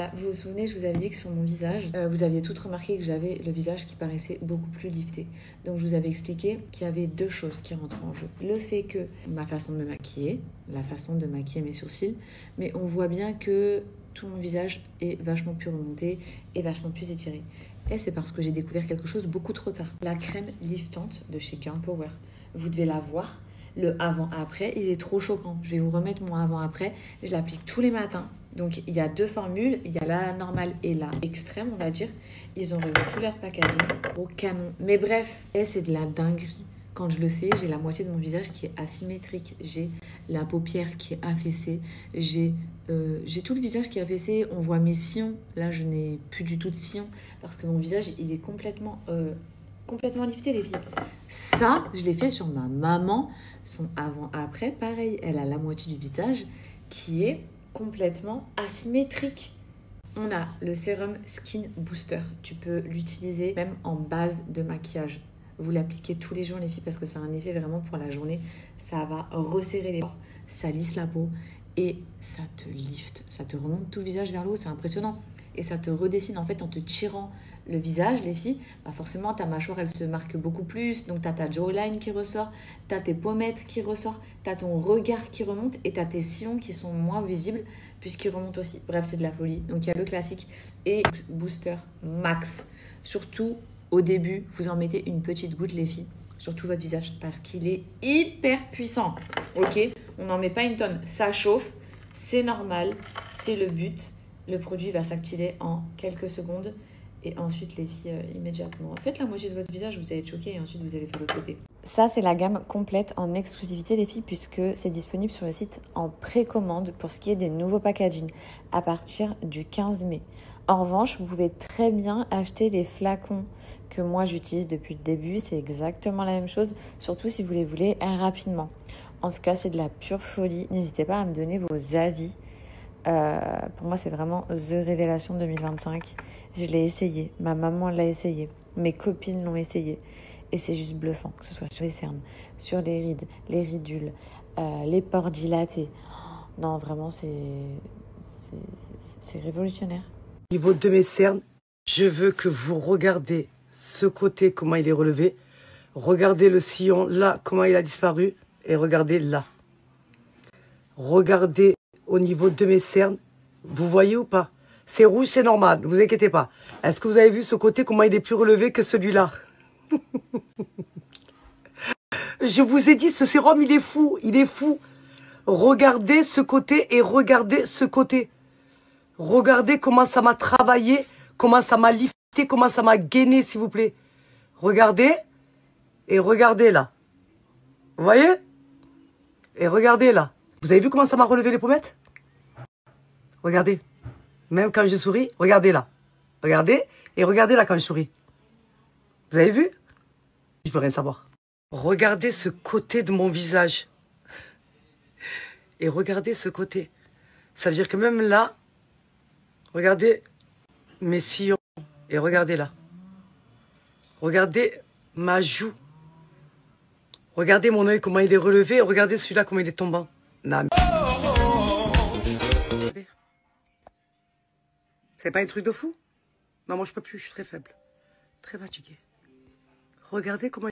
Vous vous souvenez, je vous avais dit que sur mon visage, vous aviez toutes remarqué que j'avais le visage qui paraissait beaucoup plus lifté. Donc je vous avais expliqué qu'il y avait deux choses qui rentrent en jeu. Le fait que ma façon de me maquiller, la façon de maquiller mes sourcils, mais on voit bien que tout mon visage est vachement plus remonté et vachement plus étiré. Et c'est parce que j'ai découvert quelque chose beaucoup trop tard. La crème liftante de chez Girl Power. Vous devez la voir. Le avant-après, il est trop choquant. Je vais vous remettre mon avant-après. Je l'applique tous les matins. Donc, il y a deux formules. Il y a la normale et la extrême, on va dire. Ils ont revu tout leur packaging au canon. Mais bref, c'est de la dinguerie. Quand je le fais, j'ai la moitié de mon visage qui est asymétrique. J'ai la paupière qui est affaissée. J'ai tout le visage qui est affaissé. On voit mes sillons. Là, je n'ai plus du tout de sillons parce que mon visage, il est complètement lifté, les filles. Ça, je l'ai fait sur ma maman. Son avant-après, pareil. Elle a la moitié du visage qui est complètement asymétrique. On a le sérum Skin Booster. Tu peux l'utiliser même en base de maquillage. Vous l'appliquez tous les jours, les filles, parce que ça a un effet vraiment pour la journée. Ça va resserrer les pores, ça lisse la peau et ça te lift. Ça te remonte tout le visage vers le haut, c'est impressionnant. Et ça te redessine en fait en te tirant le visage, les filles. Bah forcément, ta mâchoire, elle se marque beaucoup plus. Donc, tu as ta jawline qui ressort, tu as tes pommettes qui ressortent, tu as ton regard qui remonte et tu as tes sillons qui sont moins visibles puisqu'ils remontent aussi. Bref, c'est de la folie. Donc, il y a le classique et Booster Max. Surtout, au début, vous en mettez une petite goutte, les filles, sur tout votre visage parce qu'il est hyper puissant. Ok, on n'en met pas une tonne. Ça chauffe, c'est normal, c'est le but. Le produit va s'activer en quelques secondes. Et ensuite, les filles, immédiatement, faites la moitié de votre visage, vous allez être choqués et ensuite, vous allez faire le côté. Ça, c'est la gamme complète en exclusivité, les filles, puisque c'est disponible sur le site en précommande pour ce qui est des nouveaux packaging à partir du 15 mai. En revanche, vous pouvez très bien acheter les flacons que moi, j'utilise depuis le début. C'est exactement la même chose, surtout si vous les voulez rapidement. En tout cas, c'est de la pure folie. N'hésitez pas à me donner vos avis. Pour moi, c'est vraiment The Révélation 2025. Je l'ai essayé. Ma maman l'a essayé. Mes copines l'ont essayé. Et c'est juste bluffant, que ce soit sur les cernes, sur les rides, les ridules, les pores dilatés. Non, vraiment, c'est révolutionnaire. Au niveau de mes cernes, je veux que vous regardez ce côté, comment il est relevé. Regardez le sillon, là, comment il a disparu. Et regardez là. Regardez au niveau de mes cernes. Vous voyez ou pas? C'est rouge, c'est normal, ne vous inquiétez pas. Est-ce que vous avez vu ce côté, comment il est plus relevé que celui-là? Je vous ai dit, ce sérum, il est fou, il est fou. Regardez ce côté et regardez ce côté. Regardez comment ça m'a travaillé, comment ça m'a lifté, comment ça m'a gainé, s'il vous plaît. Regardez et regardez là. Vous voyez? Et regardez là. Vous avez vu comment ça m'a relevé les pommettes? Regardez. Même quand je souris, regardez là. Regardez et regardez là quand je souris. Vous avez vu? Je veux rien savoir. Regardez ce côté de mon visage. Et regardez ce côté. Ça veut dire que même là, regardez mes sillons. Et regardez là. Regardez ma joue. Regardez mon œil, comment il est relevé. Regardez celui-là, comment il est tombant. Non, regardez. C'est pas un truc de fou? Non, moi je peux plus, je suis très faible. Très fatiguée. Regardez comment